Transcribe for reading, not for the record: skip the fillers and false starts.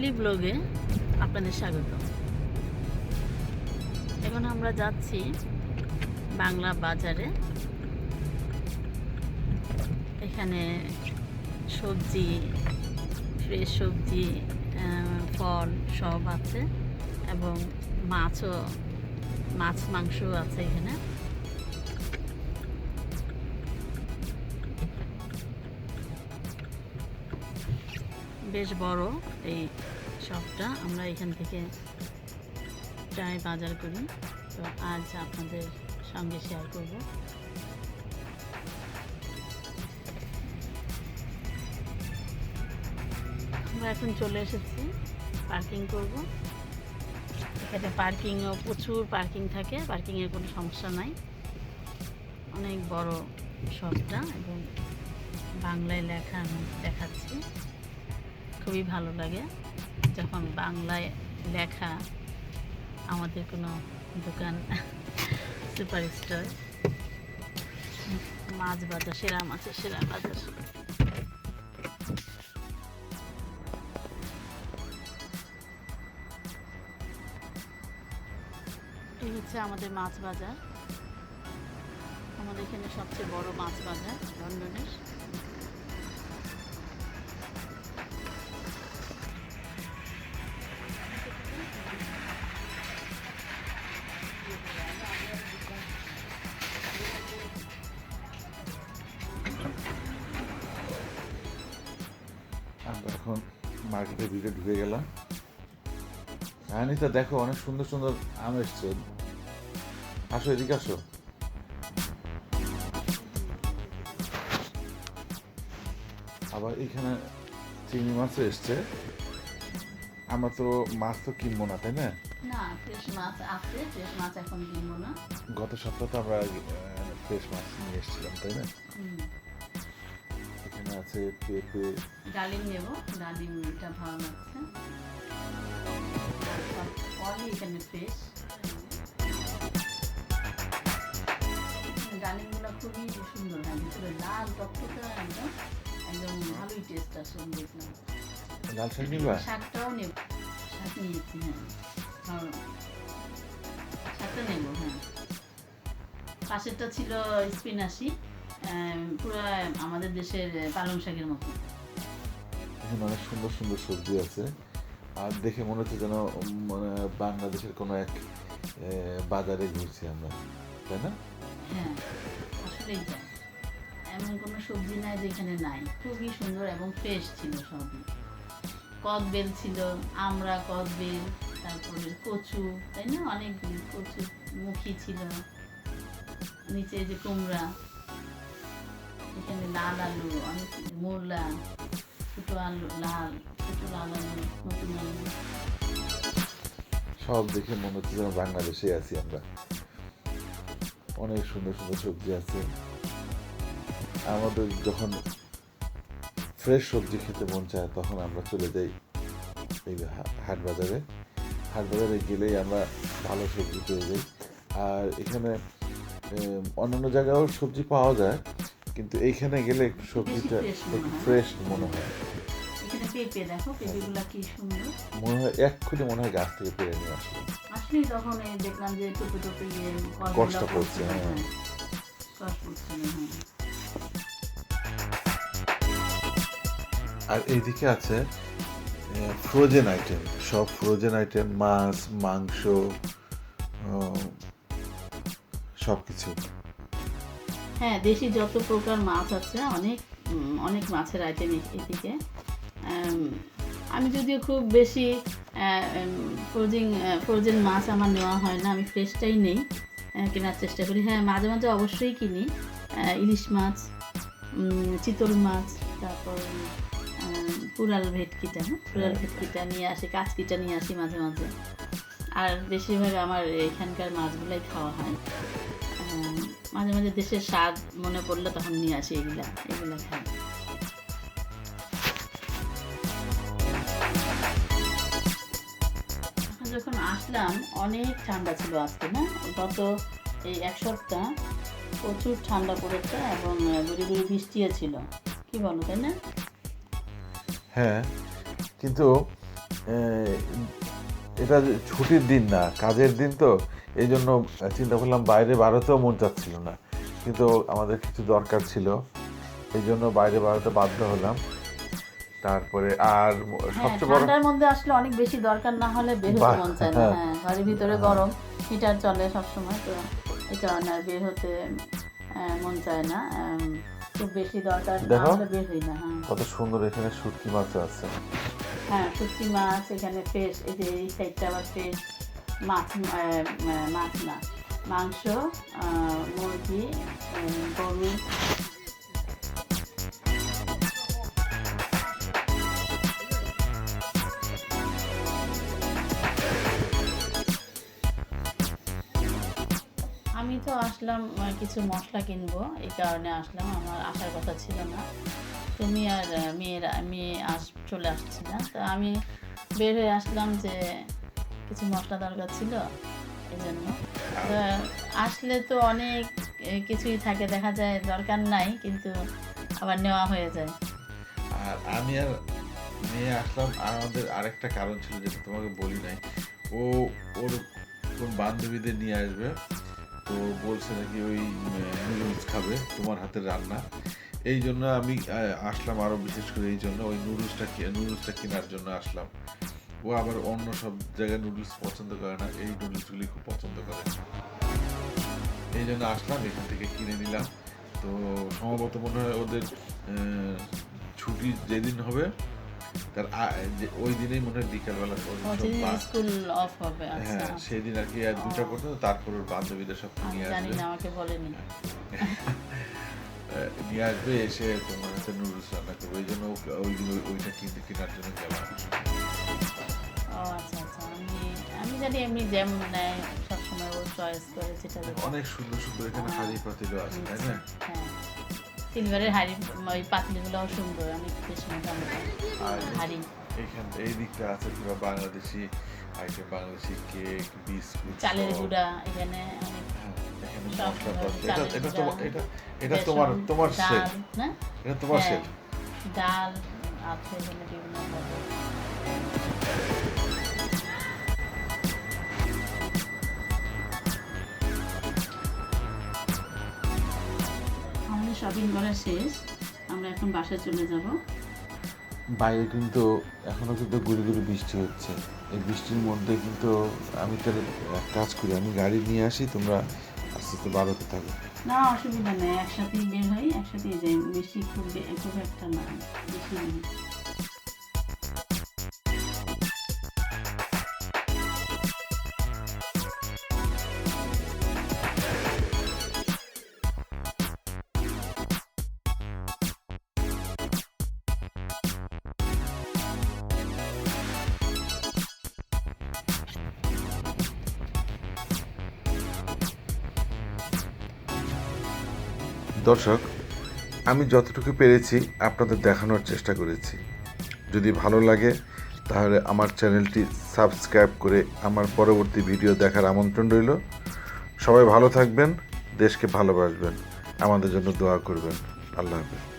Family ব্লগে আপনাদের স্বাগত। এখন আমরা যাচ্ছি বাংলা বাজারে। এখানে সবজি, ফ্রেশ সবজি, ফল সব আছে এবং মাছ মাংস আছে এখানে। বেশ বড় এই শপটা, আমরা এখান থেকে প্রায় বাজার করি। তো আজ আপনাদের সঙ্গে শেয়ার করব। আমরা এখন চলে এসেছি, পার্কিং করব। এখানে পার্কিংও প্রচুর পার্কিং থাকে, পার্কিংয়ের কোনো সমস্যা নাই। অনেক বড় শপটা এবং বাংলায় লেখা আমি দেখাচ্ছি। খুবই ভালো লাগে যখন বাংলায় লেখা আমাদের কোনো দোকান। সুপার স্টোর, মাছ বাজার, সেরা মাছের সেরা বাজার। এই হচ্ছে আমাদের মাছ বাজার। আমাদের এখানে সবচেয়ে বড় মাছ বাজার লন্ডনের। আমরা এখন মার্কেটের ভিতরে ঢুকে গেলাম। আনিতা, দেখো অনেক সুন্দর সুন্দর আম এসছে। আসো, এদিকে আসো। আবার এখানে চিংড়ি মাছও এসছে। আমরা তো মাছ তো কিনবো না, তাই না? না, ফ্রেশ মাছ আছে, ফ্রেশ মাছ এখন কিনবো না। গত সপ্তাহে তো আমরা ফ্রেশ মাছ নিয়ে এসেছিলাম, তাই না? এখানে আছে পেঁপে, ডালিম নেব, ডালিমটা ভালো লাগছে। অলি এখানে ফ্রেশ ডালিমগুলো খুবই সুন্দর হয়, ভিতরে লাল টকটকে একদম একদম ভালোই টেস্ট আসে। দেখলাম লাল শাক নিবা? শাকটাও নেব, শাক নিয়েছি। হ্যাঁ, শাকটা নেব। হ্যাঁ, পাশেরটা ছিল স্পিনাশি, পুরো আমাদের দেশের পালং শাকের মতো। এখানে অনেক সুন্দর সুন্দর সবজি আছে, আর দেখে মনে হচ্ছে যেন মানে বাংলাদেশের কোনো এক বাজারে ঘুরছি আমরা, তাই না? হ্যাঁ, আসলেই তাই। এমন কোনো সবজি নাই যেখানে নাই। খুবই সুন্দর এবং ফ্রেশ ছিল সবই। কদবেল ছিল, আমড়া, কদবেল, তারপরে কচু, তাই না? অনেক কচু মুখী ছিল। নিচে যে কুমড়া, এখানে লাল আলু, অনেক মূলা, ছোটো আলু, ছোটো লাল আলু, নতুন আলু। সব দেখে মনে হচ্ছে যেন বাংলাদেশে আছি আমরা। অনেক সুন্দর সুন্দর সবজি আছে। আমাদের যখন ফ্রেশ সবজি খেতে মন চায় তখন আমরা চলে যাই এই হাট বাজারে। হাট বাজারে গেলেই আমরা ভালো সবজি পেয়ে যাই। আর এখানে অন্যান্য জায়গায়ও সবজি পাওয়া যায়, কিন্তু এইখানে গেলে সবজিটা একটু ফ্রেশ মনে হয়। এখানে পেঁপে দেখো, পেঁপেগুলো কি সুন্দর। মনে হয় এক্ষুনি মনে হয় গাছ থেকে পেরে নিয়ে আসলো। আসলেই তখন দেখলাম যে টোপে টোপে কষ্ট পড়ছে। হ্যাঁ, কষ্ট পড়ছে। হ্যাঁ, আর এইদিকে আছে ফ্রোজেন আইটেম, সব ফ্রোজেন আইটেম, মাছ, মাংস, সব কিছু। হ্যাঁ, দেশি যত প্রকার মাছ আছে, অনেক অনেক মাছের আইটেম এদিকে। আমি যদিও খুব বেশি ফ্রোজেন মাছ আমার নেওয়া হয় না, আমি ফ্রেশটাই নেই, কেনার চেষ্টা করি। হ্যাঁ, মাঝে মাঝে অবশ্যই কিনি ইলিশ মাছ, চিতল মাছ, তারপর পুরাল ভেটকিটা নিয়ে আসি, কাচকিটা নিয়ে আসি মাঝে মাঝে। আর বেশিরভাগ আমার এখানকার মাছগুলাই খাওয়া হয়। মাঝে মাঝে দেশের স্বাদ মনে পড়লে তখন নিয়ে আসি এগুলা খাই। যখন আসলাম অনেক ঠান্ডা ছিল আজকে, না? গত এই এক সপ্তাহ প্রচুর ঠান্ডা পড়েছে এবং গুড়ি গুড়ি বৃষ্টিও ছিল। কি বলো, তাই না? হ্যাঁ, কিন্তু এটা ছুটির দিন না, কাজের দিন, তো এই জন্য চিন্তা করলাম বাইরে বাড়াতেও মন চাচ্ছিল না, কিন্তু আমাদের কিছু দরকার ছিল, এই জন্য বাইরে বাড়াতে বাধ্য হলাম। তারপরে আর সবচেয়ে বড়, ঠান্ডার মধ্যে আসলে অনেক বেশি দরকার না হলে বের হতে মন চায় না। হ্যাঁ, ঘরের ভিতরে গরম, হিটার চলে সবসময়, তো এই কারণে আর বের হতে মন চায় না। খুব বেশি দরকার না হলে বের হই না। হ্যাঁ, কত সুন্দর এখানে শুটকি মাছ আছে। হ্যাঁ, শুটকি মাছ এখানে ফ্রেশ, এই যে এই সাইডটা আবার ফ্রেশ মাছ, মাছ না, মাংস, মুরগি, গরু। আমি তো আসলাম কিছু মশলা কিনবো, এই কারণে আসলাম, আমার আসার কথা ছিল না। তুমি আর মেয়ে চলে আসছি না, তো আমি বের হয়ে আসলাম যে কিছু মশলা দরকার ছিল, এই জন্য। আসলে তো অনেক কিছুই থাকে, দেখা যায় দরকার নাই কিন্তু আবার নেওয়া হয়ে যায়। আর আমি আর নিয়ে আসলাম, আর আমাদের আরেকটা কারণ ছিল যেটা তোমাকে বলি নাই, ওর কোন বান্ধবীদের নিয়ে আসবে, তো বলছে নাকি ওই নুডলস খাবে তোমার হাতের রান্না, এই জন্য আমি আসলাম, আরো বিশেষ করে এই জন্য ওই নুডলসটা কেনার জন্য আসলাম। ও আবার অন্য সব জায়গায় নুডলস পছন্দ করে না, এই নুডলসগুলি খুব পছন্দ করে, এই জন্য আসলাম, এখান থেকে কিনে নিলাম। তো সম্ভবত মনে হয় ওদের ছুটি যেদিন হবে তার ওই দিনেই মনে হয় বিকালবেলা স্কুল অফ হবে। হ্যাঁ, সেদিন আর কি দুটা করতে, তারপর ওর বান্ধবীদের সব নিয়ে আসবে, আমাকে বলেনি, নিয়ে আসবে, এসে তোমার হাতে নুডলস রান্না করবে, ওই জন্য ওই দিন ওইটা কেনার জন্য গেলাম। আচ্ছা আচ্ছা, আমি জানি এমনি যেমন নেয় সবসময় ও চয়েস করে যেটা। অনেক সুন্দর সুন্দর এখানে হাঁড়ি পাতিলও আছে, তাই না? হ্যাঁ, সিলভারের হাঁড়ি, ওই পাতিলগুলোও সুন্দর, অনেক বেশ মোটামুটি হাঁড়ি। এই দিকটা আছে পুরো Bangladeshi item, Bangladeshi cake, biscuit, চালের গুঁড়া এখানে অনেক, এটা তোমার সেল না? এটা তোমার সেল। ডাল আছে এখানে বিভিন্ন ধরনের। আমাদের শপিং করা শেষ, আমরা এখন বাসায় চলে যাব। বাইরে কিন্তু এখনো কিন্তু গুড়ি গুড়ি বৃষ্টি হচ্ছে, এই বৃষ্টির মধ্যে কিন্তু আমি তাহলে এক কাজ করি, আমি গাড়ি নিয়ে আসি, তোমরা আস্তে আস্তে বাড়াতে থাকো। না, অসুবিধা নেই, একসাথেই বের হই, একসাথেই যাই, বেশি খুব একটা না, বেশি নেই। দর্শক, আমি যতটুকু পেরেছি আপনাদের দেখানোর চেষ্টা করেছি, যদি ভালো লাগে তাহলে আমার চ্যানেলটি সাবস্ক্রাইব করে আমার পরবর্তী ভিডিও দেখার আমন্ত্রণ রইল। সবাই ভালো থাকবেন, দেশকে ভালোবাসবেন, আমাদের জন্য দোয়া করবেন। আল্লাহ হাফেজ।